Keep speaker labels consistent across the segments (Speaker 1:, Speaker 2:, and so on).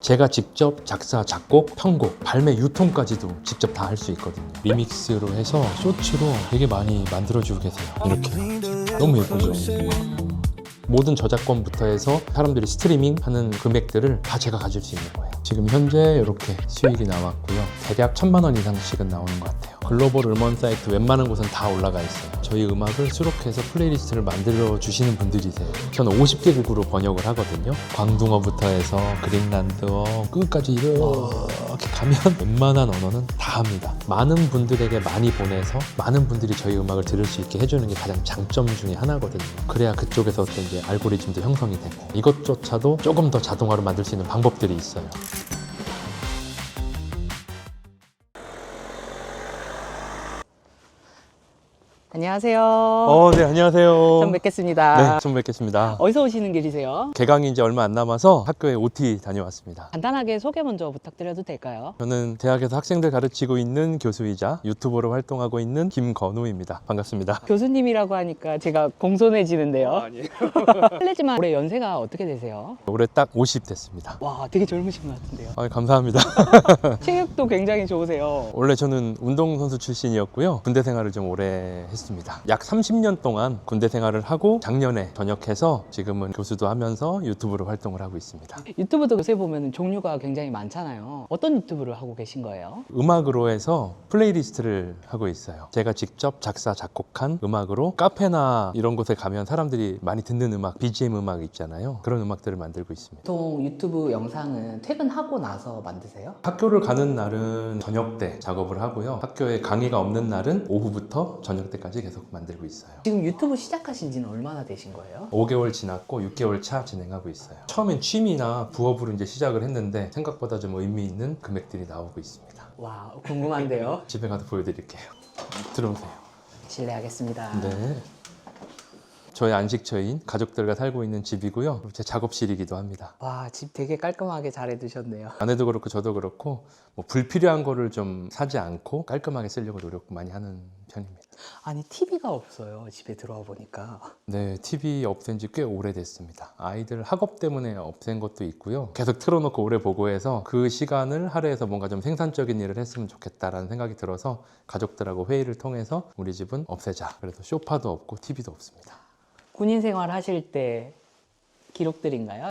Speaker 1: 제가 직접 작사, 작곡, 편곡, 발매, 유통까지도 직접 다 할 수 있거든요. 리믹스로 해서 쇼츠로 되게 많이 만들어주고 계세요. 이렇게 너무 예쁘죠? 모든 저작권부터 해서 사람들이 스트리밍 하는 금액들을 다 제가 가질 수 있는 거예요. 지금 현재 이렇게 수익이 나왔고요. 대략 1,000만 원 이상씩은 나오는 것 같아요. 글로벌 음원 사이트 웬만한 곳은 다 올라가 있어요. 저희 음악을 수록해서 플레이리스트를 만들어 주시는 분들이세요. 저는 50개국으로 번역을 하거든요. 광둥어부터 해서 그린란드어 끝까지 이렇게 가면 웬만한 언어는 다 합니다. 많은 분들에게 많이 보내서 많은 분들이 저희 음악을 들을 수 있게 해주는 게 가장 장점 중에 하나거든요. 그래야 그쪽에서 어떤 이제 알고리즘도 형성이 되고 이것조차도 조금 더 자동화로 만들 수 있는 방법들이 있어요.
Speaker 2: 안녕하세요.
Speaker 1: 네, 안녕하세요.
Speaker 2: 처음 뵙겠습니다.
Speaker 1: 네, 처음 뵙겠습니다.
Speaker 2: 어디서 오시는 길이세요?
Speaker 1: 개강이 이제 얼마 안 남아서 학교에 OT 다녀왔습니다.
Speaker 2: 간단하게 소개 먼저 부탁드려도 될까요?
Speaker 1: 저는 대학에서 학생들 가르치고 있는 교수이자 유튜버로 활동하고 있는 김건우입니다. 반갑습니다.
Speaker 2: 교수님이라고 하니까 제가 공손해지는데요.
Speaker 1: 아니에요.
Speaker 2: 실례지만 올해 연세가 어떻게 되세요?
Speaker 1: 올해 딱 50 됐습니다.
Speaker 2: 와, 되게 젊으신 것 같은데요.
Speaker 1: 감사합니다.
Speaker 2: 체력도 굉장히 좋으세요.
Speaker 1: 원래 저는 운동선수 출신이었고요. 군대 생활을 좀 오래 했습니다. 약 30년 동안 군대 생활을 하고 작년에 전역해서 지금은 교수도 하면서 유튜브로 활동을 하고 있습니다.
Speaker 2: 유튜브도 요새 보면 종류가 굉장히 많잖아요. 어떤 유튜브를 하고 계신 거예요?
Speaker 1: 음악으로 해서 플레이리스트를 하고 있어요. 제가 직접 작사, 작곡한 음악으로 카페나 이런 곳에 가면 사람들이 많이 듣는 음악, BGM 음악 있잖아요. 그런 음악들을 만들고 있습니다.
Speaker 2: 보통 유튜브 영상은 퇴근하고 나서 만드세요?
Speaker 1: 학교를 가는 날은 저녁 때 작업을 하고요. 학교에 강의가 없는 날은 오후부터 저녁 때까지 계속 만들고 있어요.
Speaker 2: 지금 유튜브 시작하신 지는 얼마나 되신 거예요?
Speaker 1: 5개월 지났고 6개월 차 진행하고 있어요. 처음엔 취미나 부업으로 이제 시작을 했는데 생각보다 좀 의미 있는 금액들이 나오고 있습니다.
Speaker 2: 와, 궁금한데요.
Speaker 1: 집에 가서 보여드릴게요. 들어오세요.
Speaker 2: 실례하겠습니다.
Speaker 1: 네. 저의 안식처인 가족들과 살고 있는 집이고요. 제 작업실이기도 합니다.
Speaker 2: 와, 집 되게 깔끔하게 잘 해두셨네요.
Speaker 1: 아내도 그렇고 저도 그렇고 뭐 불필요한 거를 좀 사지 않고 깔끔하게 쓰려고 노력 많이 하는 편입니다.
Speaker 2: 아니, TV가 없어요. 집에 들어와 보니까.
Speaker 1: 네, TV 없앤 지 꽤 오래됐습니다. 아이들 학업 때문에 없앤 것도 있고요. 계속 틀어놓고 오래 보고 해서 그 시간을 할애해서 뭔가 좀 생산적인 일을 했으면 좋겠다라는 생각이 들어서 가족들하고 회의를 통해서 우리 집은 없애자. 그래서 소파도 없고 TV도 없습니다.
Speaker 2: 군인 생활 하실 때 기록들인가요?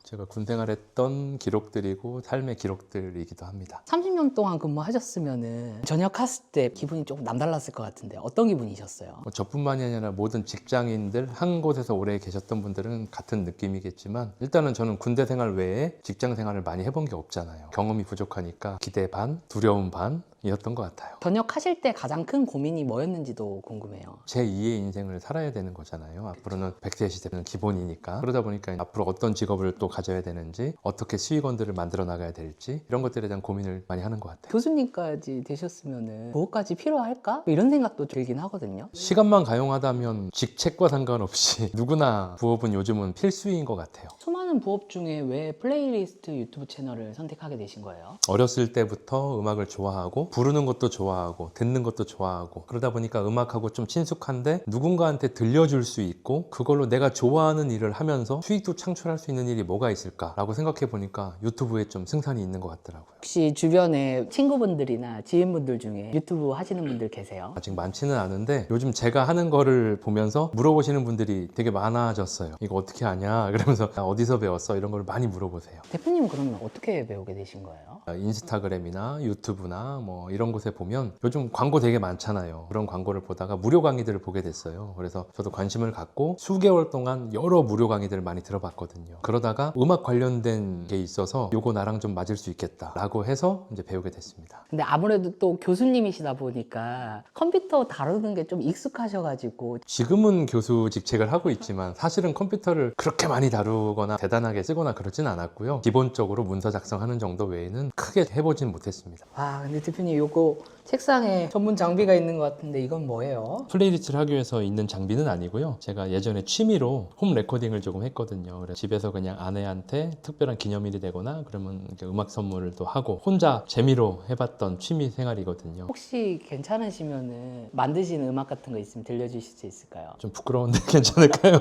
Speaker 1: 제가 군 생활했던 기록들이고 삶의 기록들이기도 합니다.
Speaker 2: 30년 동안 근무하셨으면은 전역했을 때 기분이 조금 남달랐을 것 같은데 어떤 기분이셨어요?
Speaker 1: 뭐 저뿐만이 아니라 모든 직장인들 한 곳에서 오래 계셨던 분들은 같은 느낌이겠지만 일단은 저는 군대 생활 외에 직장 생활을 많이 해본 게 없잖아요. 경험이 부족하니까 기대 반, 두려움 반이었던 것 같아요.
Speaker 2: 전역하실 때 가장 큰 고민이 뭐였는지도 궁금해요.
Speaker 1: 제 2의 인생을 살아야 되는 거잖아요. 앞으로는 100세 시대는 기본이니까. 그러다 보니까 앞으로 어떤 직업을 또 가져야 되는지, 어떻게 수익원들을 만들어 나가야 될지 이런 것들에 대한 고민을 많이 하는 것 같아요.
Speaker 2: 교수님까지 되셨으면은 그것까지 필요할까? 이런 생각도 들긴 하거든요.
Speaker 1: 시간만 가용하다면 직책과 상관없이 누구나 부업은 요즘은 필수인 것 같아요.
Speaker 2: 수많은 부업 중에 왜 플레이리스트 유튜브 채널을 선택하게 되신 거예요?
Speaker 1: 어렸을 때부터 음악을 좋아하고 부르는 것도 좋아하고 듣는 것도 좋아하고 그러다 보니까 음악하고 좀 친숙한데 누군가한테 들려줄 수 있고 그걸로 내가 좋아하는 일을 하면서 수익도 창출할 수 있는 일이 뭐가 있을까라고 생각해 보니까 유튜브에 좀 승산이 있는 것 같더라고요.
Speaker 2: 혹시 주변에 친구분들이나 지인분들 중에 유튜브 하시는 분들 계세요?
Speaker 1: 아직 많지는 않은데 요즘 제가 하는 거를 보면서 물어보시는 분들이 되게 많아졌어요. 이거 어떻게 하냐 그러면서 어디서 배웠어 이런 걸 많이 물어보세요.
Speaker 2: 대표님 그러면 어떻게 배우게 되신 거예요?
Speaker 1: 인스타그램이나 유튜브나 뭐 이런 곳에 보면 요즘 광고 되게 많잖아요. 그런 광고를 보다가 무료 강의들을 보게 됐어요. 그래서 저도 관심을 갖고 수개월 동안 여러 무료 강의들을 많이 들어봤거든요. 그러다가 음악 관련된 게 있어서 요거 나랑 좀 맞을 수 있겠다 라고 해서 이제 배우게 됐습니다.
Speaker 2: 근데 아무래도 또 교수님이시다 보니까 컴퓨터 다루는 게 좀 익숙하셔가지고
Speaker 1: 지금은 교수 직책을 하고 있지만 사실은 컴퓨터를 그렇게 많이 다루거나 대단하게 쓰거나 그러진 않았고요. 기본적으로 문서 작성하는 정도 외에는 크게 해보진 못했습니다.
Speaker 2: 와, 근데 대표님 요거 책상에 전문 장비가 있는 것 같은데 이건 뭐예요?
Speaker 1: 플레이리스트를 하기 위해서 있는 장비는 아니고요. 제가 예전에 취미로 홈 레코딩을 조금 했거든요. 그래서 집에서 그냥 아내한테 특별한 기념일이 되거나 그러면 이렇게 음악 선물을 또 하고 혼자 재미로 해봤던 취미 생활이거든요.
Speaker 2: 혹시 괜찮으시면은 만드신 음악 같은 거 있으면 들려주실 수 있을까요?
Speaker 1: 좀 부끄러운데 괜찮을까요?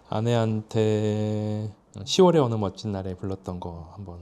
Speaker 1: 아내한테 10월의 어느 멋진 날에 불렀던 거 한번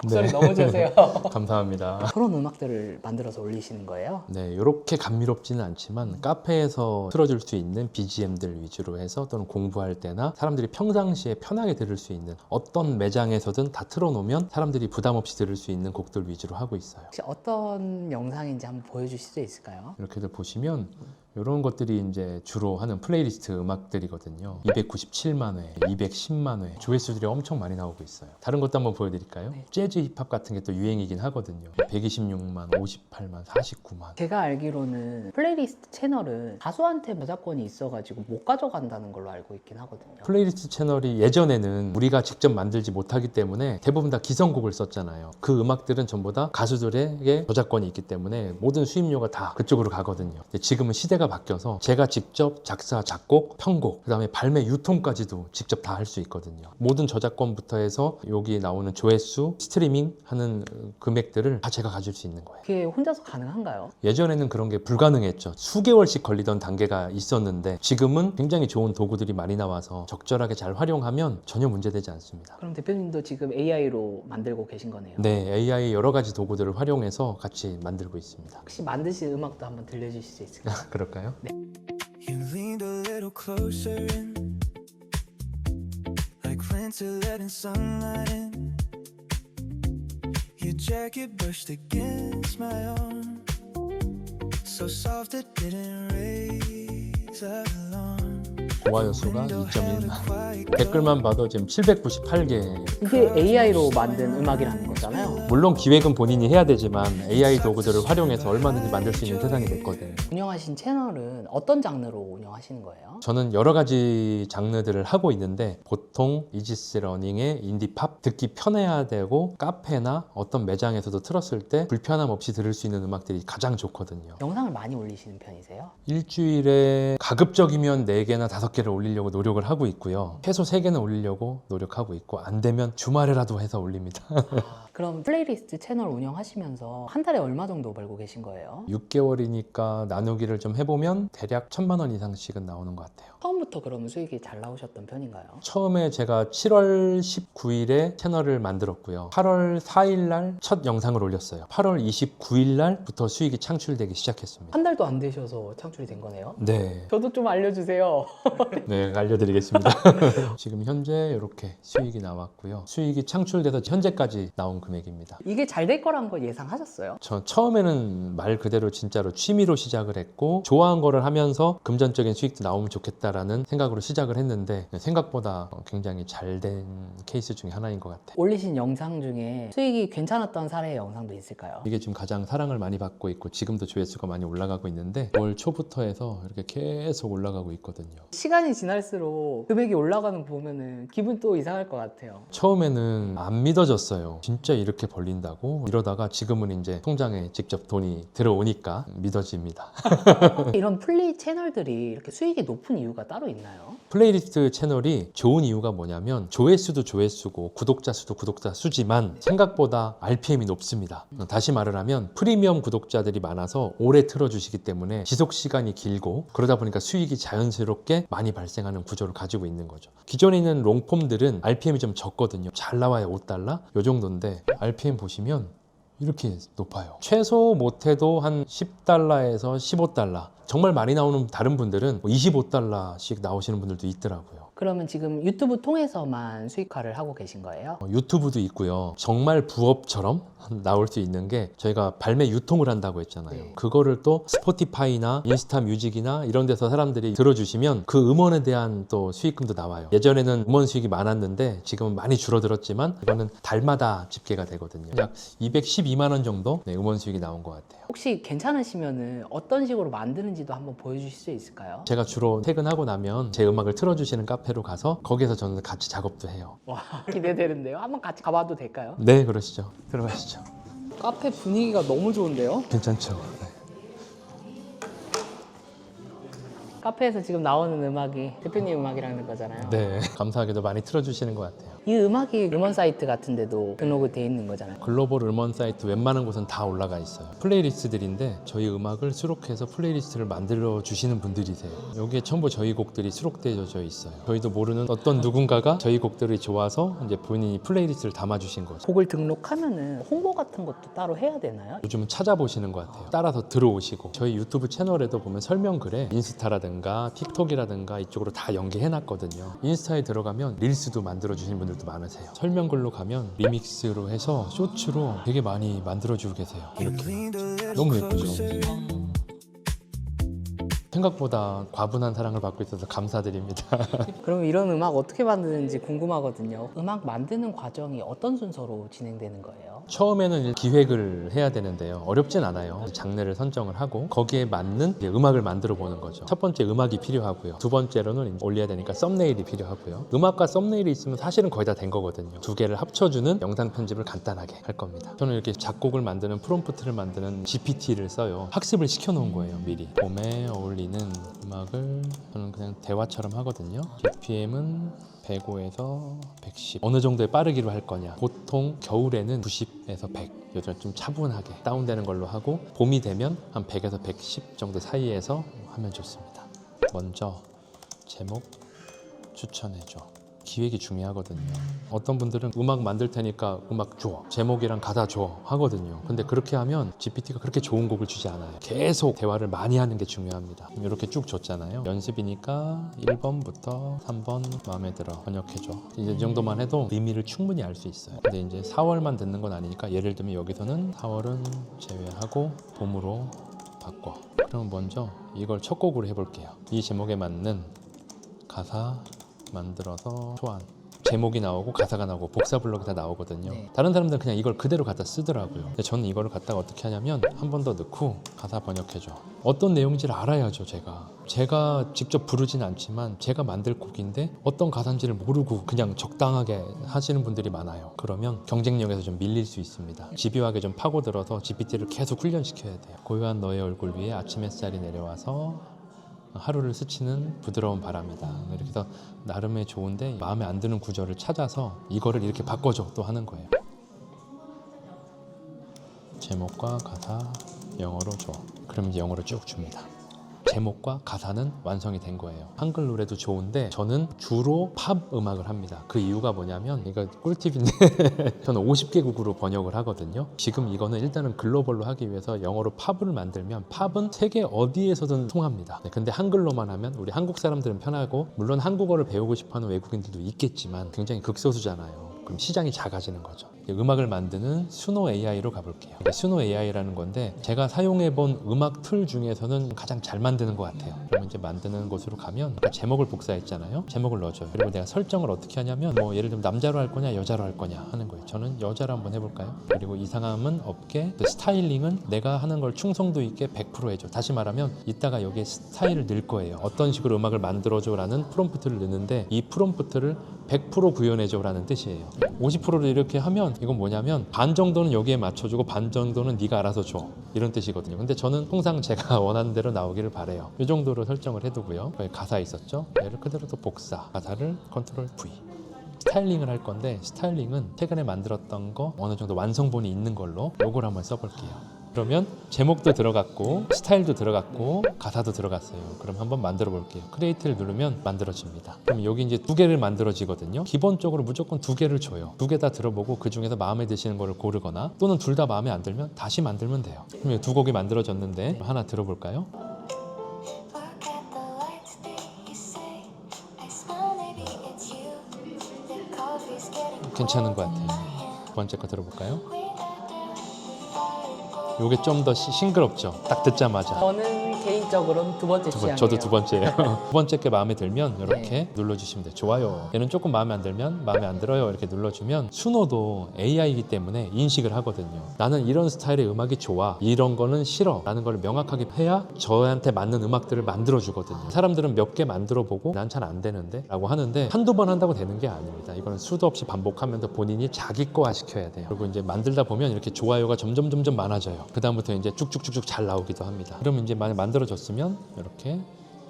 Speaker 2: 목소리 너무 좋으세요.
Speaker 1: 감사합니다.
Speaker 2: 그런 음악들을 만들어서 올리시는 거예요?
Speaker 1: 네, 이렇게 감미롭지는 않지만 카페에서 틀어줄 수 있는 BGM들 위주로 해서 또는 공부할 때나 사람들이 평상시에 편하게 들을 수 있는 어떤 매장에서든 다 틀어놓으면 사람들이 부담 없이 들을 수 있는 곡들 위주로 하고 있어요.
Speaker 2: 혹시 어떤 영상인지 한번 보여주실 수 있을까요?
Speaker 1: 이렇게들 보시면 이런 것들이 이제 주로 하는 플레이리스트 음악들이거든요. 297만 회, 210만 회 조회수들이 엄청 많이 나오고 있어요. 다른 것도 한번 보여드릴까요?
Speaker 2: 네.
Speaker 1: 재즈 힙합 같은 게 또 유행이긴 하거든요. 126만, 58만, 49만.
Speaker 2: 제가 알기로는 플레이리스트 채널은 가수한테 저작권이 있어가지고 못 가져간다는 걸로 알고 있긴 하거든요.
Speaker 1: 플레이리스트 채널이 예전에는 우리가 직접 만들지 못하기 때문에 대부분 다 기성곡을 썼잖아요. 그 음악들은 전부 다 가수들에게 저작권이 있기 때문에 모든 수입료가 다 그쪽으로 가거든요. 근데 지금은 시대가 바뀌어서 제가 직접 작사, 작곡, 편곡, 그 다음에 발매, 유통까지도 직접 다 할 수 있거든요. 모든 저작권부터 해서 여기 나오는 조회수, 스트리밍 하는 금액들을 다 제가 가질 수 있는 거예요.
Speaker 2: 그게 혼자서 가능한가요?
Speaker 1: 예전에는 그런 게 불가능했죠. 수개월씩 걸리던 단계가 있었는데 지금은 굉장히 좋은 도구들이 많이 나와서 적절하게 잘 활용하면 전혀 문제되지 않습니다.
Speaker 2: 그럼 대표님도 지금 AI로 만들고 계신 거네요.
Speaker 1: 네, AI 여러 가지 도구들을 활용해서 같이 만들고 있습니다.
Speaker 2: 혹시 만드신 음악도 한번 들려주실 수 있을까요?
Speaker 1: 그럴까요?
Speaker 3: You leaned a little closer in, like winter letting sunlight in. Your jacket brushed against my arm, so soft it didn't raise alarm.
Speaker 1: 좋아요 수가 2.1만. 댓글만 봐도 지금 798개.
Speaker 2: 이게 AI로 만든 음악이라는 거잖아요.
Speaker 1: 물론 기획은 본인이 해야 되지만 AI 도구들을 활용해서 얼마든지 만들 수 있는 세상이 됐거든요.
Speaker 2: 운영하신 채널은 어떤 장르로 운영하시는 거예요?
Speaker 1: 저는 여러 가지 장르들을 하고 있는데 보통 이지스 러닝의 인디팝 듣기 편해야 되고 카페나 어떤 매장에서도 틀었을 때 불편함 없이 들을 수 있는 음악들이 가장 좋거든요.
Speaker 2: 영상을 많이 올리시는 편이세요?
Speaker 1: 일주일에 가급적이면 4개나 5개를 올리려고 노력을 하고 있고요. 최소 3개는 올리려고 노력하고 있고 안 되면 주말에라도 해서 올립니다.
Speaker 2: 그럼 플레이리스트 채널 운영하시면서 한 달에 얼마 정도 벌고 계신 거예요?
Speaker 1: 6개월이니까 나누기를 좀 해보면 대략 1,000만 원 이상씩은 나오는 것 같아요.
Speaker 2: 처음부터 그러면 수익이 잘 나오셨던 편인가요?
Speaker 1: 처음에 제가 7월 19일에 채널을 만들었고요. 8월 4일 날 첫 영상을 올렸어요. 8월 29일 날부터 수익이 창출되기 시작했습니다.
Speaker 2: 한 달도 안 되셔서 창출이 된 거네요?
Speaker 1: 네,
Speaker 2: 저도 좀 알려주세요.
Speaker 1: 네 알려드리겠습니다. 지금 현재 이렇게 수익이 나왔고요. 수익이 창출돼서 현재까지 나온 금액입니다.
Speaker 2: 이게 잘 될 거란 거 예상하셨어요?
Speaker 1: 저 처음에는 말 그대로 진짜로 취미로 시작을 했고 좋아한 거를 하면서 금전적인 수익도 나오면 좋겠다라는 생각으로 시작을 했는데 생각보다 굉장히 잘 된 케이스 중에 하나인 것 같아요.
Speaker 2: 올리신 영상 중에 수익이 괜찮았던 사례의 영상도 있을까요?
Speaker 1: 이게 지금 가장 사랑을 많이 받고 있고 지금도 조회수가 많이 올라가고 있는데 올 초부터 해서 이렇게 계속 올라가고 있거든요.
Speaker 2: 시간이 지날수록 금액이 올라가는 거 보면은 기분 또 이상할 것 같아요.
Speaker 1: 처음에는 안 믿어졌어요. 진짜 이렇게 벌린다고? 이러다가 지금은 이제 통장에 직접 돈이 들어오니까 믿어집니다.
Speaker 2: 이런 플리 채널들이 이렇게 수익이 높은 이유가 따로 있나요?
Speaker 1: 플레이리스트 채널이 좋은 이유가 뭐냐면 조회수도 조회수고 구독자 수도 구독자 수지만 생각보다 RPM이 높습니다. 다시 말을 하면 프리미엄 구독자들이 많아서 오래 틀어주시기 때문에 지속 시간이 길고 그러다 보니까 수익이 자연스럽게 많이 발생하는 구조를 가지고 있는 거죠. 기존에 있는 롱폼들은 RPM이 좀 적거든요. 잘 나와야 5달러? 요 정도인데 RPM 보시면 이렇게 높아요. 최소 못해도 한 10달러에서 15달러. 정말 많이 나오는 다른 분들은 25달러씩 나오시는 분들도 있더라고요.
Speaker 2: 그러면 지금 유튜브 통해서만 수익화를 하고 계신 거예요?
Speaker 1: 유튜브도 있고요. 정말 부업처럼 나올 수 있는 게 저희가 발매 유통을 한다고 했잖아요.
Speaker 2: 네.
Speaker 1: 그거를 또 스포티파이나 인스타 뮤직이나 이런 데서 사람들이 들어주시면 그 음원에 대한 또 수익금도 나와요. 예전에는 음원 수익이 많았는데 지금은 많이 줄어들었지만 이거는 달마다 집계가 되거든요. 약 212만 원 정도 음원 수익이 나온 것 같아요.
Speaker 2: 혹시 괜찮으시면은 어떤 식으로 만드는지도 한번 보여주실 수 있을까요?
Speaker 1: 제가 주로 퇴근하고 나면 제 음악을 틀어주시는 카페로 가서 거기에서 저는 같이 작업도 해요.
Speaker 2: 와, 기대되는데요. 한번 같이 가봐도 될까요?
Speaker 1: 네, 그러시죠. 들어가시죠.
Speaker 2: 카페 분위기가 너무 좋은데요?
Speaker 1: 괜찮죠? 네.
Speaker 2: 카페에서 지금 나오는 음악이 대표님 음악이라는 거잖아요.
Speaker 1: 네, 감사하게도 많이 틀어주시는 것 같아요.
Speaker 2: 이 음악이 음원 사이트 같은 데도 등록이 돼 있는 거잖아요.
Speaker 1: 글로벌 음원 사이트 웬만한 곳은 다 올라가 있어요. 플레이리스트들인데 저희 음악을 수록해서 플레이리스트를 만들어 주시는 분들이세요. 여기에 전부 저희 곡들이 수록되어져 있어요. 저희도 모르는 어떤 누군가가 저희 곡들이 좋아서 이제 본인이 플레이리스트를 담아주신 거죠.
Speaker 2: 곡을 등록하면은 홍보 같은 것도 따로 해야 되나요?
Speaker 1: 요즘은 찾아보시는 것 같아요. 따라서 들어오시고 저희 유튜브 채널에도 보면 설명글에 인스타라든가 틱톡이라든가 이쪽으로 다 연계해놨거든요. 인스타에 들어가면 릴스도 만들어주시는 분들도 많으세요. 설명글로 가면 리믹스로 해서 쇼츠로 되게 많이 만들어주고 계세요. 이렇게 너무 예쁘죠? 생각보다 과분한 사랑을 받고 있어서 감사드립니다.
Speaker 2: 그럼 이런 음악 어떻게 만드는지 궁금하거든요. 음악 만드는 과정이 어떤 순서로 진행되는 거예요?
Speaker 1: 처음에는 기획을 해야 되는데요. 어렵진 않아요. 장르를 선정을 하고 거기에 맞는 이제 음악을 만들어 보는 거죠. 첫 번째 음악이 필요하고요. 두 번째로는 올려야 되니까 썸네일이 필요하고요. 음악과 썸네일이 있으면 사실은 거의 다 된 거거든요. 두 개를 합쳐주는 영상 편집을 간단하게 할 겁니다. 저는 이렇게 작곡을 만드는 프롬프트를 만드는 GPT를 써요. 학습을 시켜놓은 거예요. 미리. 봄에 어울리는 음악을 저는 그냥 대화처럼 하거든요. BPM은 105에서 110 어느 정도의 빠르기로 할 거냐. 보통 겨울에는 90에서 100 요즘 좀 차분하게 다운되는 걸로 하고 봄이 되면 한 100에서 110 정도 사이에서 하면 좋습니다. 먼저 제목 추천해줘. 기획이 중요하거든요. 어떤 분들은 음악 만들 테니까 음악 줘, 제목이랑 가사 줘 하거든요. 근데 그렇게 하면 GPT가 그렇게 좋은 곡을 주지 않아요. 계속 대화를 많이 하는 게 중요합니다. 이렇게 쭉 줬잖아요. 연습이니까 1번부터 3번 마음에 들어 번역해줘. 이제 이 정도만 해도 의미를 충분히 알 수 있어요. 근데 이제 4월만 듣는 건 아니니까 예를 들면 여기서는 4월은 제외하고 봄으로 바꿔. 그럼 먼저 이걸 첫 곡으로 해볼게요. 이 제목에 맞는 가사 만들어서 소환. 제목이 나오고 가사가 나오고 복사 블록이 다 나오거든요.
Speaker 2: 네.
Speaker 1: 다른 사람들은 그냥 이걸 그대로 갖다 쓰더라고요. 근데 저는 이거를 갖다가 어떻게 하냐면 한 번 더 넣고 가사 번역해줘. 어떤 내용인지를 알아야죠. 제가 직접 부르진 않지만 제가 만들 곡인데 어떤 가사인지를 모르고 그냥 적당하게 하시는 분들이 많아요. 그러면 경쟁력에서 좀 밀릴 수 있습니다. 집요하게 좀 파고들어서 GPT를 계속 훈련시켜야 돼요. 고요한 너의 얼굴 위에 아침 햇살이 내려와서 하루를 스치는 부드러운 바람이다. 이렇게 해서 나름의 좋은데 마음에 안 드는 구절을 찾아서 이거를 이렇게 바꿔줘 또 하는 거예요. 제목과 가사 영어로 줘. 그럼 이제 영어로 쭉 줍니다. 제목과 가사는 완성이 된 거예요. 한글 노래도 좋은데 저는 주로 팝 음악을 합니다. 그 이유가 뭐냐면 이거 꿀팁인데 저는 50개국으로 번역을 하거든요. 지금 이거는 일단은 글로벌로 하기 위해서 영어로 팝을 만들면 팝은 세계 어디에서든 통합니다. 근데 한글로만 하면 우리 한국 사람들은 편하고 물론 한국어를 배우고 싶어하는 외국인들도 있겠지만 굉장히 극소수잖아요. 그럼 시장이 작아지는 거죠. 음악을 만드는 수노 AI로 가볼게요. 수노 AI라는 건데 제가 사용해본 음악 툴 중에서는 가장 잘 만드는 것 같아요. 그러면 이제 만드는 곳으로 가면 아까 제목을 복사했잖아요. 제목을 넣어줘요. 그리고 내가 설정을 어떻게 하냐면 뭐 예를 들면 남자로 할 거냐 여자로 할 거냐 하는 거예요. 저는 여자로 한번 해볼까요? 그리고 이상함은 없게 그 스타일링은 내가 하는 걸 충성도 있게 100% 해줘. 다시 말하면 이따가 여기에 스타일을 넣을 거예요. 어떤 식으로 음악을 만들어줘라는 프롬프트를 넣는데 이 프롬프트를 100% 구현해줘라는 뜻이에요. 50%를 이렇게 하면 이건 뭐냐면 반 정도는 여기에 맞춰주고 반 정도는 네가 알아서 줘 이런 뜻이거든요. 근데 저는 항상 제가 원하는 대로 나오기를 바래요. 이 정도로 설정을 해두고요. 여기 가사 있었죠? 얘를 그대로 또 복사. 가사를 컨트롤 V. 스타일링을 할 건데 스타일링은 최근에 만들었던 거 어느 정도 완성본이 있는 걸로 요걸 한번 써볼게요. 그러면 제목도 들어갔고 스타일도 들어갔고 가사도 들어갔어요. 그럼 한번 만들어 볼게요. 크리에이트를 누르면 만들어집니다. 그럼 여기 이제 두 개를 만들어지거든요. 기본적으로 무조건 두 개를 줘요. 두 개 다 들어보고 그 중에서 마음에 드시는 거를 고르거나 또는 둘 다 마음에 안 들면 다시 만들면 돼요. 그럼 두 곡이 만들어졌는데 하나 들어볼까요?
Speaker 4: Look at the lights that you say. I smile, maybe it's you. The coffee's getting
Speaker 1: 괜찮은 것
Speaker 4: cold in
Speaker 1: 같아요.
Speaker 4: my hand.
Speaker 1: 두 번째 거 들어볼까요?
Speaker 4: We got
Speaker 1: 요게 좀 더 싱그럽죠? 딱 듣자마자.
Speaker 2: 저는 개인적으로는 두 번째 취향이에요.
Speaker 1: 저도 두 번째예요. 두 번째 게 마음에 들면 이렇게
Speaker 2: 네.
Speaker 1: 눌러주시면 돼요. 좋아요. 얘는 조금 마음에 안 들면 마음에 안 들어요. 이렇게 눌러주면 수노도 AI이기 때문에 인식을 하거든요. 나는 이런 스타일의 음악이 좋아. 이런 거는 싫어. 라는 걸 명확하게 해야 저한테 맞는 음악들을 만들어주거든요. 사람들은 몇 개 만들어보고 난 잘 안 되는데 라고 하는데 한두 번 한다고 되는 게 아닙니다. 이거는 수도 없이 반복하면서 본인이 자기 거화 시켜야 돼요. 그리고 이제 만들다 보면 이렇게 좋아요가 점점 많아져요. 그 다음부터 이제 쭉쭉쭉쭉 잘 나오기도 합니다. 그러면 이제 만들어졌으면 이렇게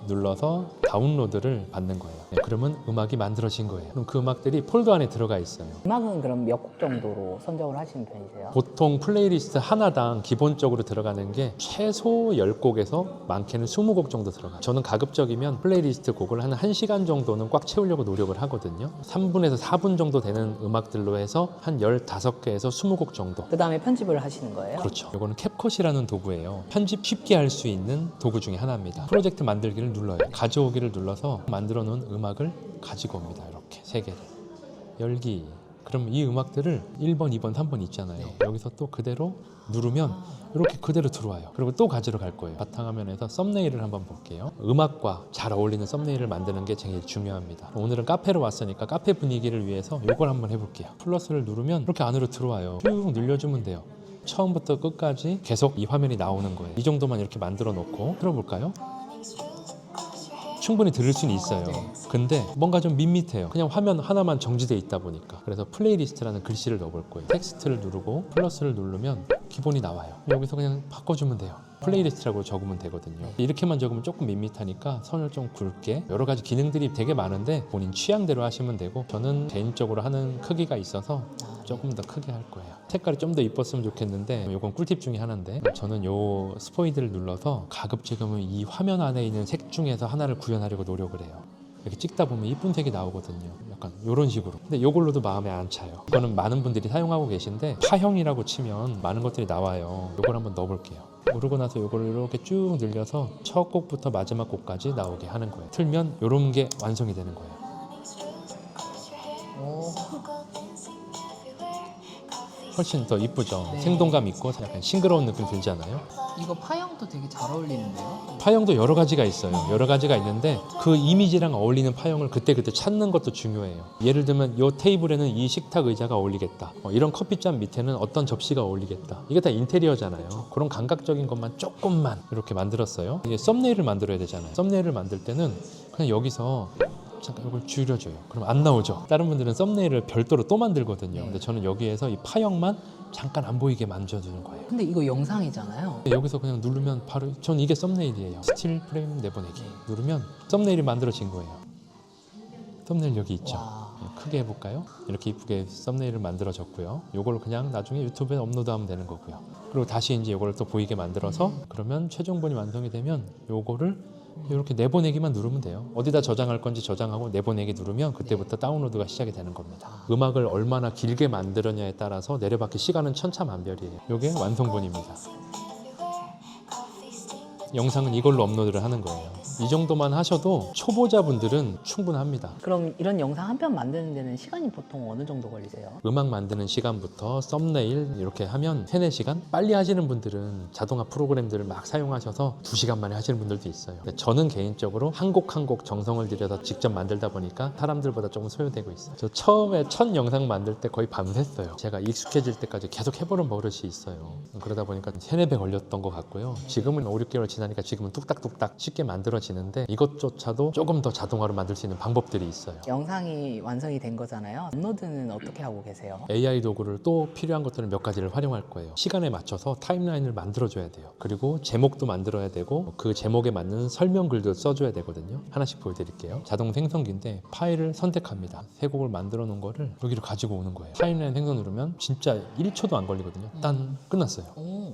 Speaker 1: 눌러서 다운로드를 받는 거예요. 네, 그러면 음악이 만들어진 거예요. 그럼 그 음악들이 폴더 안에 들어가 있어요.
Speaker 2: 음악은 그럼 몇 곡 정도로 선정을 하시는 편이세요?
Speaker 1: 보통 플레이리스트 하나당 기본적으로 들어가는 게 최소 10곡에서 많게는 20곡 정도 들어가요. 저는 가급적이면 플레이리스트 곡을 한 1시간 정도는 꽉 채우려고 노력을 하거든요. 3분에서 4분 정도 되는 음악들로 해서 한 15개에서 20곡 정도.
Speaker 2: 그 다음에 편집을 하시는 거예요?
Speaker 1: 그렇죠. 이거는 캡컷이라는 도구예요. 편집 쉽게 할 수 있는 도구 중에 하나입니다. 프로젝트 만들기를 눌러요. 가져오기를 눌러서 만들어 놓은 음악을 가지고 옵니다. 이렇게 3개를. 열기. 그럼 이 음악들을 1번, 2번, 3번 있잖아요. 여기서 또 그대로 누르면 이렇게 그대로 들어와요. 그리고 또 가지러 갈 거예요. 바탕화면에서 썸네일을 한번 볼게요. 음악과 잘 어울리는 썸네일을 만드는 게 제일 중요합니다. 오늘은 카페로 왔으니까 카페 분위기를 위해서 이걸 한번 해볼게요. 플러스를 누르면 이렇게 안으로 들어와요. 쭉 늘려주면 돼요. 처음부터 끝까지 계속 이 화면이 나오는 거예요. 이 정도만 이렇게 만들어 놓고 들어볼까요? 충분히 들을 수는 있어요. 근데 뭔가 좀 밋밋해요. 그냥 화면 하나만 정지돼 있다 보니까. 그래서 플레이리스트라는 글씨를 넣어볼 거예요. 텍스트를 누르고 플러스를 누르면 기본이 나와요. 여기서 그냥 바꿔주면 돼요. 플레이리스트라고 적으면 되거든요. 이렇게만 적으면 조금 밋밋하니까 선을 좀 굵게, 여러 가지 기능들이 되게 많은데 본인 취향대로 하시면 되고, 저는 개인적으로 하는 크기가 있어서 조금 더 크게 할 거예요. 색깔이 좀 더 이뻤으면 좋겠는데 이건 꿀팁 중에 하나인데, 저는 요 스포이드를 눌러서 가급적이면 이 화면 안에 있는 색 중에서 하나를 구현하려고 노력을 해요. 이렇게 찍다 보면 이쁜 색이 나오거든요. 약간 이런 식으로. 근데 이걸로도 마음에 안 차요. 이거는 많은 분들이 사용하고 계신데 파형이라고 치면 많은 것들이 나와요. 이걸 한번 넣어볼게요. 누르고 나서 이걸 이렇게 쭉 늘려서 첫 곡부터 마지막 곡까지 나오게 하는 거예요. 틀면 이런 게 완성이 되는 거예요. 훨씬 더 이쁘죠.
Speaker 2: 네.
Speaker 1: 생동감 있고 약간 싱그러운 느낌 들잖아요.
Speaker 2: 이거 파형도 되게 잘 어울리는데요?
Speaker 1: 파형도 여러 가지가 있어요. 여러 가지가 있는데 그 이미지랑 어울리는 파형을 그때그때 찾는 것도 중요해요. 예를 들면 이 테이블에는 이 식탁 의자가 어울리겠다. 이런 커피잔 밑에는 어떤 접시가 어울리겠다. 이게 다 인테리어잖아요. 그런 감각적인 것만 조금만 이렇게 만들었어요. 이게 썸네일을 만들어야 되잖아요. 썸네일을 만들 때는 그냥 여기서 잠깐 이걸 줄여줘요. 그럼 안 나오죠. 다른 분들은 썸네일을 별도로 또 만들거든요. 근데 저는 여기에서 이 파형만 잠깐 안 보이게 만져주는 거예요.
Speaker 2: 근데 이거 영상이잖아요.
Speaker 1: 여기서 그냥 누르면 바로, 전 이게 썸네일이에요. 스틸 프레임 내보내기 누르면 썸네일이 만들어진 거예요. 썸네일 여기 있죠.
Speaker 2: 와.
Speaker 1: 크게 해볼까요? 이렇게 이쁘게 썸네일을 만들어졌고요. 요걸 그냥 나중에 유튜브에 업로드하면 되는 거고요. 그리고 다시 이제 요걸 또 보이게 만들어서 그러면 최종본이 완성이 되면 요거를 이렇게 내보내기만 누르면 돼요. 어디다 저장할 건지 저장하고 내보내기 누르면 그때부터 다운로드가 시작이 되는 겁니다. 음악을 얼마나 길게 만들었냐에 따라서 내려받기 시간은 천차만별이에요. 이게 완성본입니다. 영상은 이걸로 업로드를 하는 거예요. 이 정도만 하셔도 초보자분들은 충분합니다.
Speaker 2: 그럼 이런 영상 한 편 만드는 데는 시간이 보통 어느 정도 걸리세요?
Speaker 1: 음악 만드는 시간부터 썸네일 이렇게 하면 3, 4시간? 빨리 하시는 분들은 자동화 프로그램들을 막 사용하셔서 2시간 만에 하시는 분들도 있어요. 근데 저는 개인적으로 한 곡 한 곡 정성을 들여서 직접 만들다 보니까 사람들보다 조금 소요되고 있어요. 저 처음에 첫 영상 만들 때 거의 밤샜어요. 제가 익숙해질 때까지 계속 해보는 버릇이 있어요. 그러다 보니까 3, 4배 걸렸던 것 같고요. 지금은 5, 6개월 지나니까 지금은 뚝딱뚝딱 쉽게 만들어지는데 이것조차도 조금 더 자동화로 만들 수 있는 방법들이 있어요.
Speaker 2: 영상이 완성이 된 거잖아요. 업로드는 어떻게 하고 계세요?
Speaker 1: AI 도구를 또 필요한 것들을 몇 가지를 활용할 거예요. 시간에 맞춰서 타임라인을 만들어줘야 돼요. 그리고 제목도 만들어야 되고 그 제목에 맞는 설명글도 써줘야 되거든요. 하나씩 보여드릴게요. 자동 생성기인데 파일을 선택합니다. 세 곡을 만들어 놓은 거를 여기로 가지고 오는 거예요. 타임라인 생성 누르면 진짜 1초도 안 걸리거든요. 딴 끝났어요.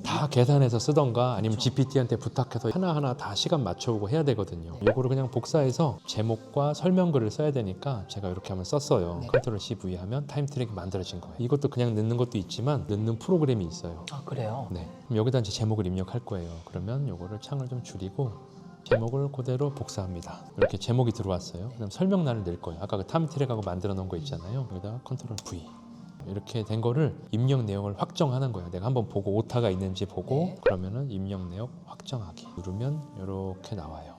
Speaker 1: 다 계산해서 쓰던가 아니면 GPT한테 부탁해서 하나하나 다 시간 맞춰오고 해야 되거든요. 이거를 그냥 복사해서 제목과 설명글을 써야 되니까 제가 이렇게 한번 썼어요. 컨트롤 C V 하면 타임 트랙이 만들어진 거예요. 이것도 그냥 넣는 것도 있지만 넣는 프로그램이 있어요.
Speaker 2: 아, 그래요?
Speaker 1: 네. 그럼 여기다 이제 제목을 입력할 거예요. 그러면 요거를 창을 좀 줄이고 제목을 그대로 복사합니다. 이렇게 제목이 들어왔어요. 그다음 설명란을 낼 거예요. 아까 그 타임 트랙하고 만들어 놓은 거 있잖아요. 여기다가 컨트롤 V. 이렇게 된 거를 입력 내용을 확정하는 거예요. 내가 한번 보고 오타가 있는지 보고 그러면은 입력 내용 확정하기 누르면 이렇게 나와요.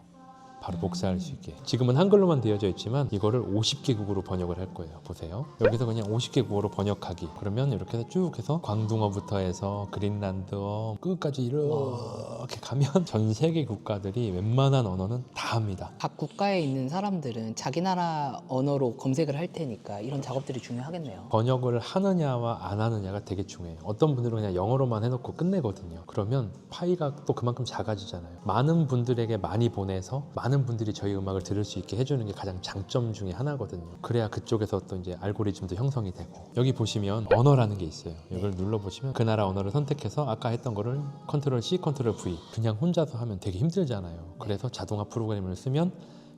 Speaker 1: 바로 복사할 수 있게. 지금은 한글로만 되어져 있지만 이거를 50개국어로 번역을 할 거예요. 보세요. 여기서 그냥 50개국어로 번역하기. 그러면 이렇게 해서 쭉 해서 광둥어부터 해서 그린란드어 끝까지 이렇게 가면 전 세계 국가들이 웬만한 언어는 다 합니다.
Speaker 2: 각 국가에 있는 사람들은 자기 나라 언어로 검색을 할 테니까 이런 작업들이 중요하겠네요.
Speaker 1: 번역을 하느냐와 안 하느냐가 되게 중요해요. 어떤 분들은 그냥 영어로만 해놓고 끝내거든요. 그러면 파이가 또 그만큼 작아지잖아요. 많은 분들에게 많이 보내서 많은 분들이 저희 음악을 들을 수 있게 해주는 게 가장 장점 중에 하나거든요. 그래야 그쪽에서 또 이제 알고리즘도 형성이 되고, 여기 보시면 언어라는 게 있어요. 이걸 눌러보시면 그 나라 언어를 선택해서 아까 했던 거를 컨트롤 C, 컨트롤 V, 그냥 혼자서 하면 되게 힘들잖아요. 그래서 자동화 프로그램을 쓰면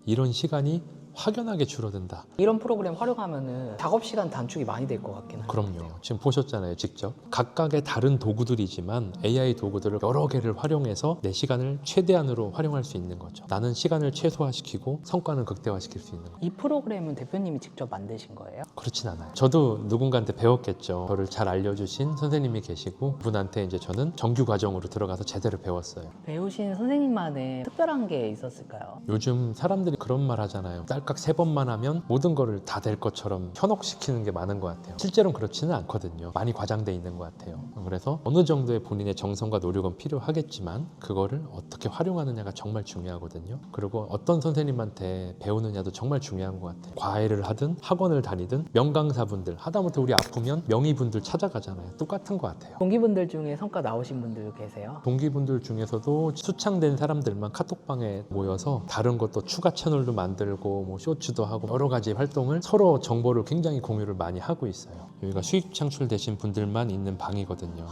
Speaker 1: 이런 시간이 확연하게 줄어든다.
Speaker 2: 이런 프로그램 활용하면은 작업 시간 단축이 많이 될 것 같긴 해요.
Speaker 1: 그럼요. 지금 보셨잖아요, 직접. 각각의 다른 도구들이지만 AI 도구들을 여러 개를 활용해서 내 시간을 최대한으로 활용할 수 있는 거죠. 나는 시간을 최소화시키고 성과는 극대화시킬 수 있는 거죠.
Speaker 2: 이 프로그램은 대표님이 직접 만드신 거예요?
Speaker 1: 그렇진 않아요. 저도 누군가한테 배웠겠죠. 저를 잘 알려주신 선생님이 계시고, 그분한테 이제 저는 정규 과정으로 들어가서 제대로 배웠어요.
Speaker 2: 배우신 선생님만의 특별한 게 있었을까요?
Speaker 1: 요즘 사람들이 그런 말 하잖아요. 딸깍 3번만 하면 모든 거를 다 될 것처럼 현혹시키는 게 많은 것 같아요. 실제로는 그렇지는 않거든요. 많이 과장돼 있는 것 같아요. 그래서 어느 정도의 본인의 정성과 노력은 필요하겠지만 그거를 어떻게 활용하느냐가 정말 중요하거든요. 그리고 어떤 선생님한테 배우느냐도 정말 중요한 것 같아요. 과외를 하든 학원을 다니든 명강사분들, 하다못해 우리 아프면 명의분들 찾아가잖아요. 똑같은 것 같아요.
Speaker 2: 동기분들 중에 성과 나오신 분들 계세요?
Speaker 1: 동기분들 중에서도 수창된 사람들만 카톡방에 모여서 다른 것도 추가 채널도 만들고 뭐 쇼츠도 하고 여러 가지 활동을 서로 정보를 굉장히 공유를 많이 하고 있어요. 여기가 수익 창출되신 분들만 있는 방이거든요.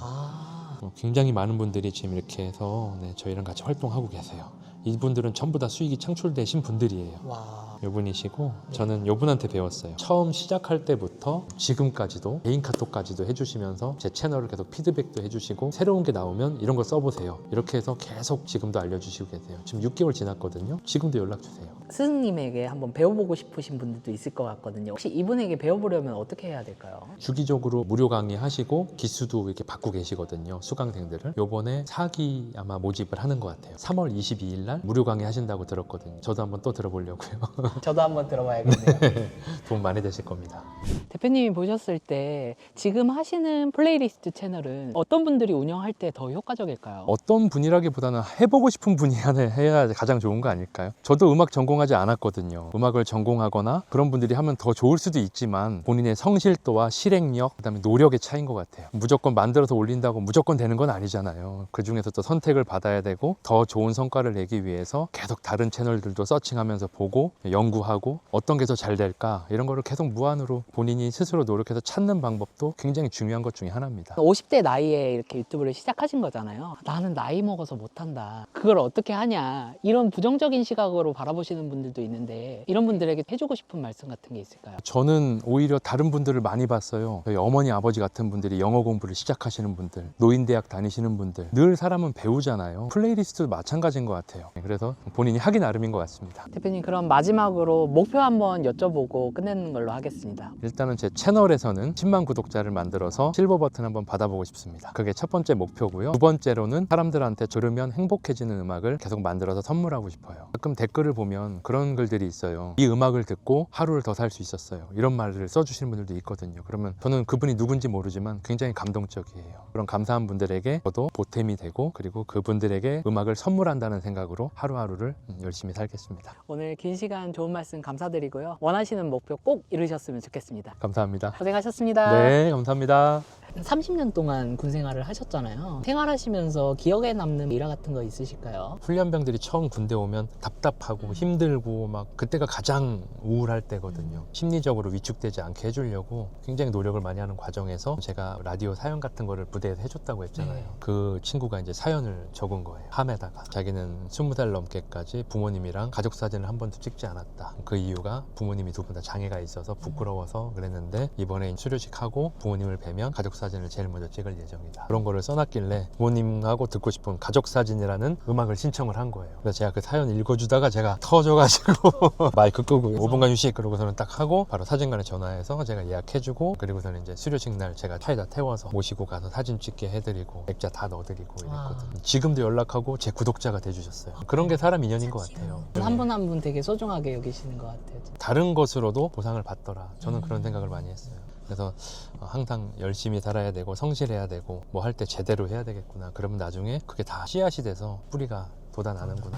Speaker 1: 굉장히 많은 분들이 지금 이렇게 해서 저희랑 같이 활동하고 계세요. 이분들은 전부 다 수익이 창출되신 분들이에요.
Speaker 2: 와.
Speaker 1: 요분이시고, 저는 요분한테 배웠어요. 처음 시작할 때부터 지금까지도 개인 카톡까지도 해주시면서 제 채널을 계속 피드백도 해주시고, 새로운 게 나오면 이런 거 써보세요. 이렇게 해서 계속 지금도 알려주시고 계세요. 지금 6개월 지났거든요. 지금도 연락 주세요.
Speaker 2: 스승님에게 한번 배워보고 싶으신 분들도 있을 것 같거든요. 혹시 이분에게 배워보려면 어떻게 해야 될까요?
Speaker 1: 주기적으로 무료 강의 하시고 기수도 이렇게 받고 계시거든요. 수강생들을. 요번에 4기 아마 모집을 하는 것 같아요. 3월 22일 날 무료 강의 하신다고 들었거든요. 저도 한번 또 들어보려고요.
Speaker 2: 저도 한번 들어봐야겠네요.
Speaker 1: 도움 많이 되실 겁니다.
Speaker 2: 대표님이 보셨을 때 지금 하시는 플레이리스트 채널은 어떤 분들이 운영할 때 더 효과적일까요?
Speaker 1: 어떤 분이라기보다는 해보고 싶은 분이 해야 가장 좋은 거 아닐까요? 저도 음악 전공하지 않았거든요. 음악을 전공하거나 그런 분들이 하면 더 좋을 수도 있지만 본인의 성실도와 실행력, 그다음에 노력의 차이인 것 같아요. 무조건 만들어서 올린다고 무조건 되는 건 아니잖아요. 그 중에서 또 선택을 받아야 되고 더 좋은 성과를 내기 위해서 계속 다른 채널들도 서칭하면서 보고 연구하고 어떤 게 더 잘 될까, 이런 거를 계속 무한으로 본인이 스스로 노력해서 찾는 방법도 굉장히 중요한 것 중에 하나입니다.
Speaker 2: 50대 나이에 이렇게 유튜브를 시작하신 거잖아요. 나는 나이 먹어서 못한다. 그걸 어떻게 하냐. 이런 부정적인 시각으로 바라보시는 분들도 있는데 이런 분들에게 해주고 싶은 말씀 같은 게 있을까요?
Speaker 1: 저는 오히려 다른 분들을 많이 봤어요. 저희 어머니 아버지 같은 분들이 영어 공부를 시작하시는 분들, 노인대학 다니시는 분들, 늘 사람은 배우잖아요. 플레이리스트도 마찬가지인 것 같아요. 그래서 본인이 하기 나름인 것 같습니다.
Speaker 2: 대표님, 그럼 마지막으로 목표 한번 여쭤보고 끝내는 걸로 하겠습니다.
Speaker 1: 일단은 제 채널에서는 10만 구독자를 만들어서 실버 버튼 한번 받아보고 싶습니다. 그게 첫 번째 목표고요. 두 번째로는 사람들한테 들으면 행복해지는 음악을 계속 만들어서 선물하고 싶어요. 가끔 댓글을 보면 그런 글들이 있어요. 이 음악을 듣고 하루를 더 살 수 있었어요. 이런 말을 써주시는 분들도 있거든요. 그러면 저는 그분이 누군지 모르지만 굉장히 감동적이에요. 그런 감사한 분들에게 저도 보탬이 되고, 그리고 그분들에게 음악을 선물한다는 생각으로 하루하루를 열심히 살겠습니다.
Speaker 2: 오늘 긴 시간 좋은 말씀 감사드리고요. 원하시는 목표 꼭 이루셨으면 좋겠습니다.
Speaker 1: 감사합니다.
Speaker 2: 고생하셨습니다.
Speaker 1: 네, 감사합니다.
Speaker 2: 30년 동안 군 생활을 하셨잖아요. 생활하시면서 기억에 남는 일화 같은 거 있으실까요?
Speaker 1: 훈련병들이 처음 군대 오면 답답하고 힘들고 막 그때가 가장 우울할 때거든요. 심리적으로 위축되지 않게 해주려고 굉장히 노력을 많이 하는 과정에서 제가 라디오 사연 같은 거를 부대에서 해줬다고 했잖아요. 그 친구가 이제 사연을 적은 거예요. 함에다가 자기는 20살 넘게까지 부모님이랑 가족 사진을 한 번도 찍지 않았다. 그 이유가 부모님이 두 분 다 장애가 있어서 부끄러워서 그랬는데 이번에 수료식 하고 부모님을 뵈면 가족 사진을 제일 먼저 찍을 예정이다. 그런 거를 써놨길래 부모님하고 듣고 싶은 가족 사진이라는 음악을 신청을 한 거예요. 그래서 제가 그 사연 읽어주다가 제가 터져가지고 마이크 끄고 5분간 휴식, 그러고서는 딱 하고 바로 사진관에 전화해서 제가 예약해주고, 그리고서는 이제 수료식 날 제가 차에다 태워서 모시고 가서 사진 찍게 해드리고 액자 다 넣어드리고 이랬거든요. 지금도 연락하고 제 구독자가 돼주셨어요. 그런 게 사람 인연인 것 같아요.
Speaker 2: 한 분 한 분 되게 소중하게 여기시는 것 같아요.
Speaker 1: 다른 것으로도 보상을 받더라. 저는 그런 생각을 많이 했어요. 그래서 항상 열심히 살아야 되고 성실해야 되고 뭐 할 때 제대로 해야 되겠구나. 그러면 나중에 그게 다 씨앗이 돼서 뿌리가 돋아나는구나.